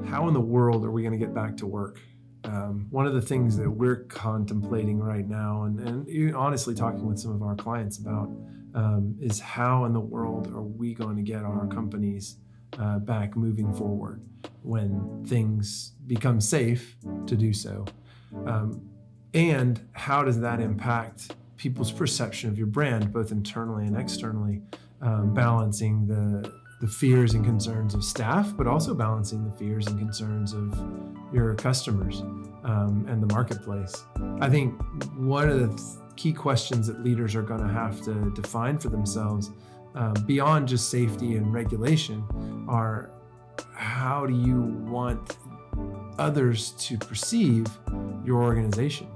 how in the world are we going to get back to work? One of the things that we're contemplating right now, and honestly talking with some of our clients about, is how in the world are we going to get our companies back moving forward when things become safe to do so? And how does that impact people's perception of your brand, both internally and externally, balancing the fears and concerns of staff, but also balancing the fears and concerns of your customers and the marketplace. I think one of the key questions that leaders are going to have to define for themselves, beyond just safety and regulation, are how do you want others to perceive your organization?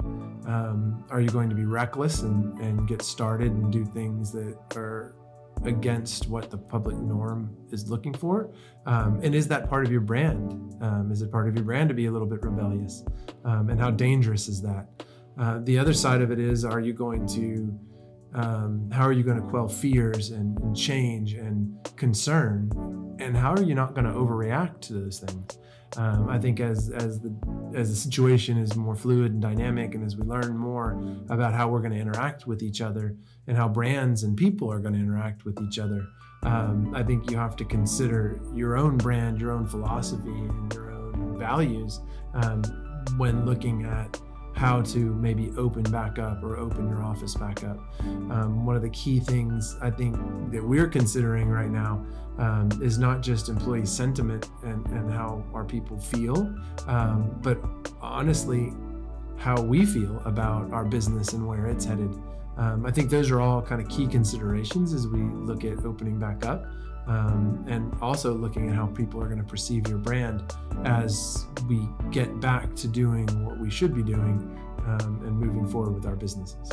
Are you going to be reckless and get started and do things that are against what the public norm is looking for? And is that part of your brand? Is it part of your brand to be a little bit rebellious? And how dangerous is that? The other side of it is, how are you going to quell fears and change and concern? And how are you not going to overreact to those things? I think as the situation is more fluid and dynamic, and as we learn more about how we're going to interact with each other and how brands and people are going to interact with each other, I think you have to consider your own brand, your own philosophy, and your own values when looking at how to maybe open back up or open your office back up. One of the key things I think that we're considering right now is not just employee sentiment and how our people feel, but honestly, how we feel about our business and where it's headed. I think those are all kind of key considerations as we look at opening back up, and also looking at how people are going to perceive your brand as we get back to doing what we should be doing and moving forward with our businesses.